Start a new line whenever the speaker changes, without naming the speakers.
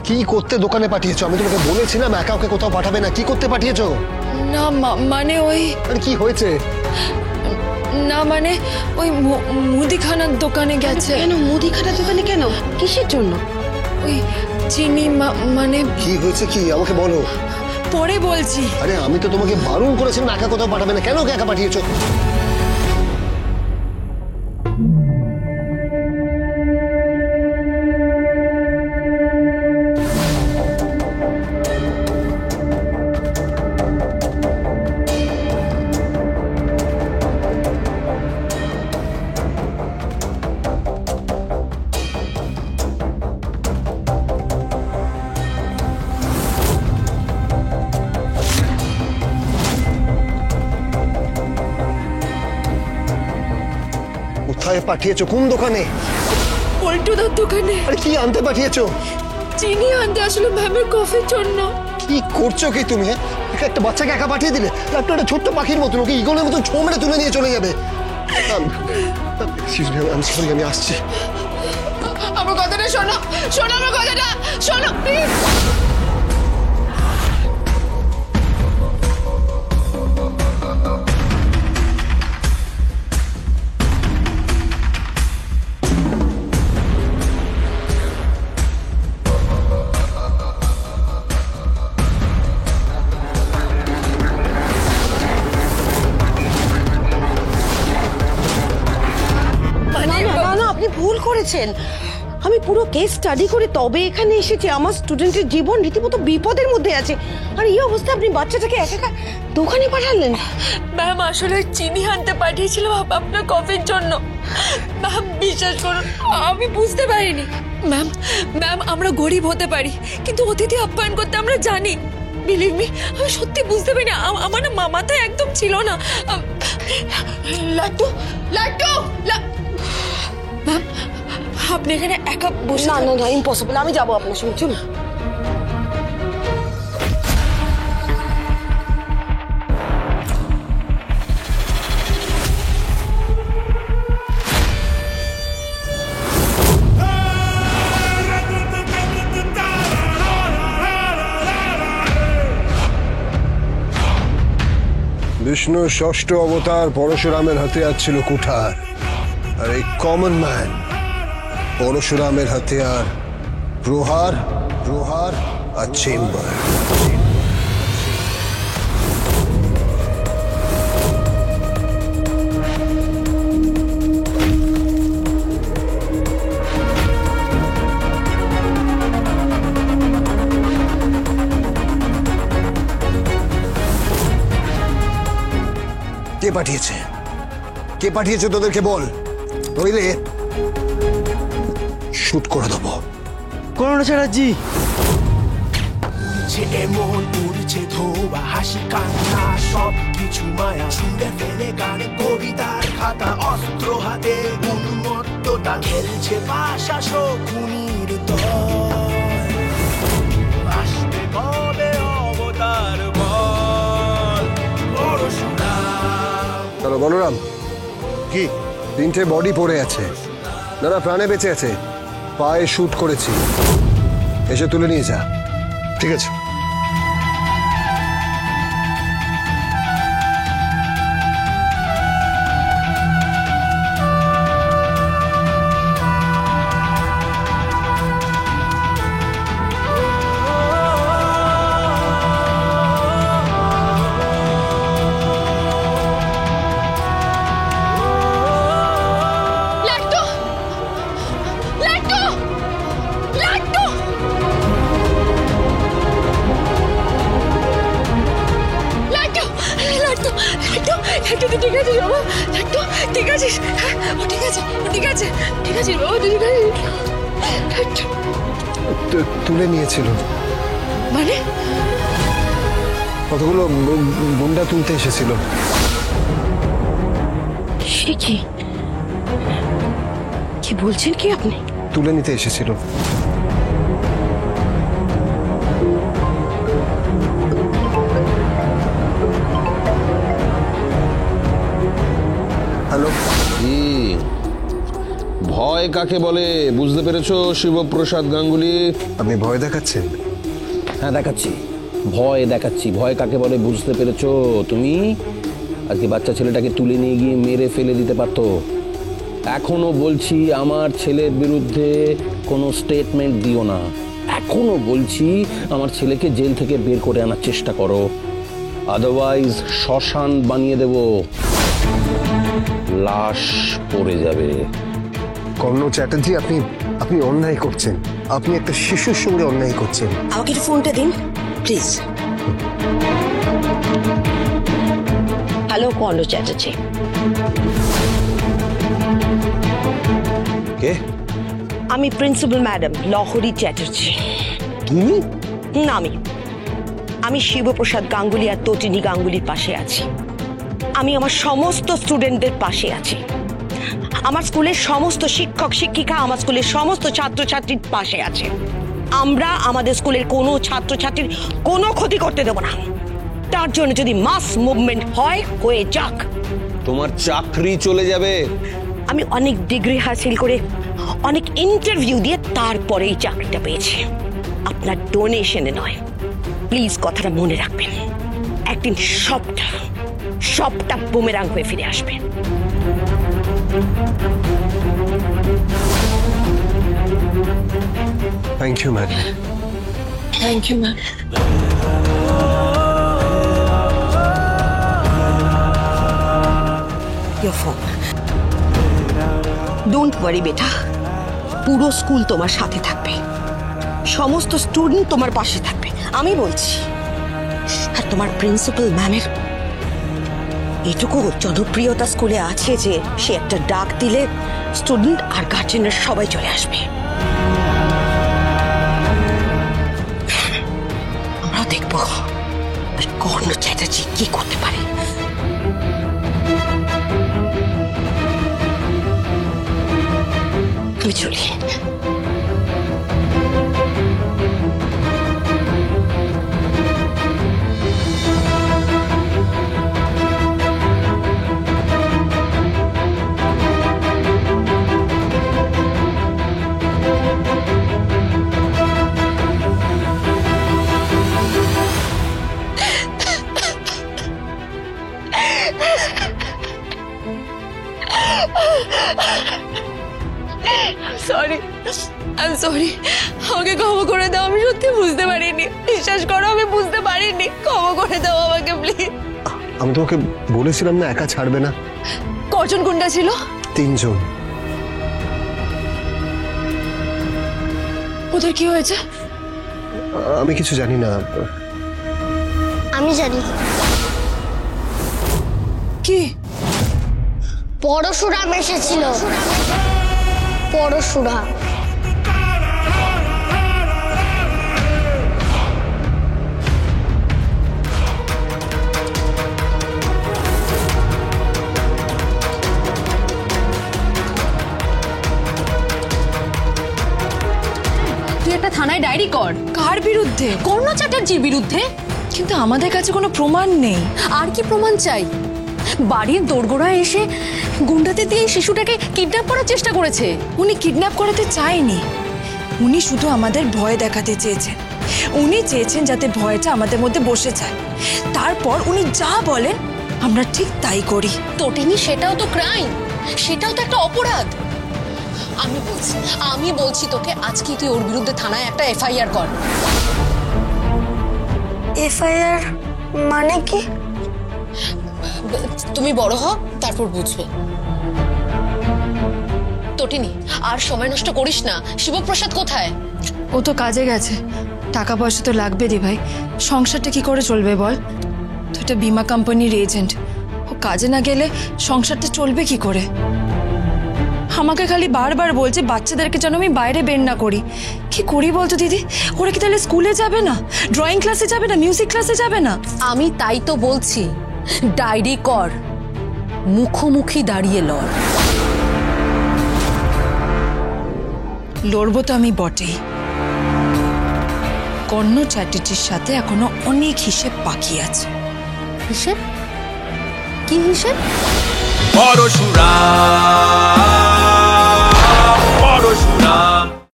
কি করতে দোকানে পাঠিয়েছো? আমি তোমাকে বলেছিলাম একা ওকে কোথাও পাঠাবে না। কি করতে পাঠিয়েছো?
না মানে ওই
আরে কি হয়েছে?
না মানে ওই মুদিখানার দোকানে গেছে।
কেন মুদিখানার দোকানে কেন? কিসের জন্য?
ওই চিনি মানে
কি হয়েছে কি আমাকে বলো।
পরে বলছি।
আরে আমি তো তোমাকে বারণ করেছিলাম একা কোথাও পাঠাবে না, কেন ওকে একা পাঠিয়েছো? কোথায় পাঠিয়েছো? কোন দোকানে?
পল্টুদার দোকানে।
আরে কি আনতে পাঠিয়েছো?
চিনি আনতে আসলে ম্যামের কফির জন্য।
কি করছো কি তুমি? একটা বাচ্চাকে একা পাঠিয়ে দিলে? একটা ছোট্ট পাখির মতন ওকে ইগলের মতন ছো মেরে তুলে নিয়ে চলে যাবে। আমি আসছি।
আমার কথাটা শোনো, শোনো আমার কথাটা শোনো প্লিজ।
আপনি ভুল করেছেন। আমি পুরো কেস স্টাডি করে তবে এখানে এসেছি। আমার স্টুডেন্টের জীবন রীতিমতো বিপদের মধ্যে আছে, আর এই অবস্থায় আপনি বাচ্চাটাকে একা একা দোকানে পাঠালেন।
ম্যাম আসলে চিনি আনতে পাঠিয়েছিল আপনার কফির জন্য। ম্যাম বিশ্বাস করুন আমি বুঝতে পারিনি। ম্যাম আমরা গরিব হতে পারি কিন্তু অতিথি আপ্যায়ন করতে আমরা জানি। বিলিভ মি আমি সত্যি বুঝতে পারিনি। আমার না মাথায় একদম ছিল না। লাট্টু লাট্টু ম্যাম আপনি এখানে একা বসে
না না না ইম্পসিবল, আমি যাবো আপনার সঙ্গে, চলুন।
বিষ্ণুর ষষ্ঠ অবতার পরশুরামের হাতিয়ার ছিল কুঠার, আর এই কমন ম্যান পরশুরামের হাতিয়ার প্রহার প্রহার আর চেম্বার। কে পাঠিয়েছে? কে পাঠিয়েছে তোদেরকে বল, নইলে শুট করে দেবো।
করোনা চ্যাটার্জি।
এমন উড়ছে ধোবা হাসি কান্না সব কিছু মায়া ছুঁড়ে ফেলে গানে কবিতার খাতা অস্ত্র হাতে উন্মত্ততা খেলছে পাশা শকুনির দল। আসবে কবে অবতার বল পরশুরাম।
চলো বলরাম। কি? 3টে বডি পড়ে আছে, যারা প্রাণে বেঁচে আছে, পায়ে শুট করেছি, এসে তুলে নিয়ে যা। ঠিক আছে।
ঠিক আছে বাবা, লাট্টু ঠিক আছে। ও ঠিক আছে, ও ঠিক আছে, ঠিক আছে বাবা, ঠিক আছে।
তুলে নিয়েছিল
মানে?
কতগুলো গুন্ডা তুলতে এসেছিল।
সে কি কি বলছেন কি আপনি?
তুলে নিতে এসেছিল। হ্যালো।
ভয় ভয় কাকে বলে বুঝতে পেরেছো শিবপ্রসাদ গাঙ্গুলি?
আপনি ভয় দেখাচ্ছেন?
হ্যাঁ দেখাচ্ছি, ভয় দেখাচ্ছি। ভয় কাকে বলে বুঝতে পেরেছো তুমি? আজকে বাচ্চা ছেলেটাকে তুলে নিয়ে গিয়ে মেরে ফেলে দিতে পারতো। এখনো বলছি আমার ছেলের বিরুদ্ধে কোনো স্টেটমেন্ট দিও না। এখনো বলছি আমার ছেলেকে জেল থেকে বের করে আনার চেষ্টা করো, আদারওয়াইজ শ্মশান বানিয়ে দেব, লাশ পড়ে যাবে।
কর্ণ চ্যাটার্জি, আপনি আপনি অন্যায় করছেন। আপনি একটা শিশুর সঙ্গে অন্যায় করছেন।
আমাকে একটু ফোনটা দিন প্লিজ। হ্যালো কর্ণ চ্যাটার্জি।
কে?
আমি প্রিন্সিপাল ম্যাডাম লহরী চ্যাটার্জি।
তুমি?
না, আমি শিবপ্রসাদ গাঙ্গুলি আর তটিনী গাঙ্গুলির পাশে আছি। আমি আমার সমস্ত স্টুডেন্টদের পাশে আছি। আমার স্কুলের সমস্ত শিক্ষক শিক্ষিকা, আমার স্কুলের সমস্ত ছাত্রছাত্রীর পাশে আছে। আমরা আমাদের স্কুলের কোনো ছাত্রছাত্রীর কোনো ক্ষতি করতে দেব না। তার জন্য যদি মাস মুভমেন্ট হয়, হয়ে যাক।
তোমার চাকরি চলে যাবে।
আমি অনেক ডিগ্রি হাসিল করে, অনেক ইন্টারভিউ দিয়ে তারপরে এই চাকরিটা পেয়েছি, আপনার ডোনেশনে নয়। প্লিজ কথাটা মনে রাখবেন। একদিন সবটা বুমেরাং হয়ে ফিরে আসবে।
Thank you madam.
Thank you ma'am.
Your phone. Don't worry বেটা, পুরো স্কুল তোমার সাথে থাকবে, সমস্ত স্টুডেন্ট তোমার পাশে থাকবে, আমি বলছি। আর তোমার প্রিন্সিপাল ম্যামের এটুকু জনপ্রিয়তা স্কুলে আছে যে সে একটা ডাক দিলে স্টুডেন্ট আর গার্জেনের সবাই চলে আসবে। আমরাও দেখবো কর্ণ চ্যাটার্জি কি করতে পারে। আমি চলি।
Sorry, I am sorry. আমাকে ক্ষমা করে দাও, আমি সত্যি বুঝতে পারিনি। বিশ্বাস করো, আমি বুঝতে পারিনি। ক্ষমা করে দাও আমাকে প্লিজ।
আমি তোমাকে বলেছিলাম না একা ছাড়বে না।
কজন গুন্ডা ছিল?
3 জন।
ওদের কি হয়েছে?
আমি কিছু জানি না।
আমি জানি
কি?
পরশুরাম এসেছিল। পরশুরাম
তুই একটা থানায় ডায়েরি কর। কার বিরুদ্ধে? কর্ণ চ্যাটার্জির বিরুদ্ধে। কিন্তু আমাদের কাছে কোনো প্রমাণ নেই। আর কি প্রমাণ চাই? বাড়ির দোরগোড়ায় এসে গুন্ডাদের দিয়ে শিশুটাকে কিডন্যাপ করার চেষ্টা করেছে।
উনি কিডন্যাপ করাতে চায়নি, উনি শুধু আমাদের ভয় দেখাতে চেয়েছেন। উনি চেয়েছেন যাতে ভয়টা আমাদের মধ্যে বসে যায়, তারপর উনি যা বলেন আমরা ঠিক তাই করি।
তটিনী, সেটাও তো ক্রাইম, সেটাও তো একটা অপরাধ। আমি বলছি তোকে, আজকে তুই ওর বিরুদ্ধে থানায় একটা এফআইআর কর।
এফআইআর মানে কি?
তুমি বড় হও, তারপর বুঝবে। তটিনী, আর সময় নষ্ট করিস না। শিবপ্রসাদ কোথায়?
ও তো কাজে গেছে, টাকা পয়সা তো লাগবে রে ভাই, সংসারটা কি করে চলবে বল? তো এটা বীমা কোম্পানির এজেন্ট, ও কাজে না গেলে সংসারটা চলবে কি করে? আমাকে খালি বারবার বলছে বাচ্চাদেরকে যেন আমি বাইরে বের না করি। কি করি বলতো দিদি? ওরা কি তাহলে স্কুলে যাবে না, ড্রয়িং ক্লাসে যাবে না, মিউজিক ক্লাসে যাবে না?
আমি তাই তো বলছি, ডায়েরি কর, মুখোমুখি দাঁড়িয়ে লড়।
লড়বো তো আমি বটেই। কর্ণ চ্যাটার্জির সাথে এখনো অনেক হিসেব বাকি আছে।
হিসেব? কি হিসেব?
পরশুরাম রাম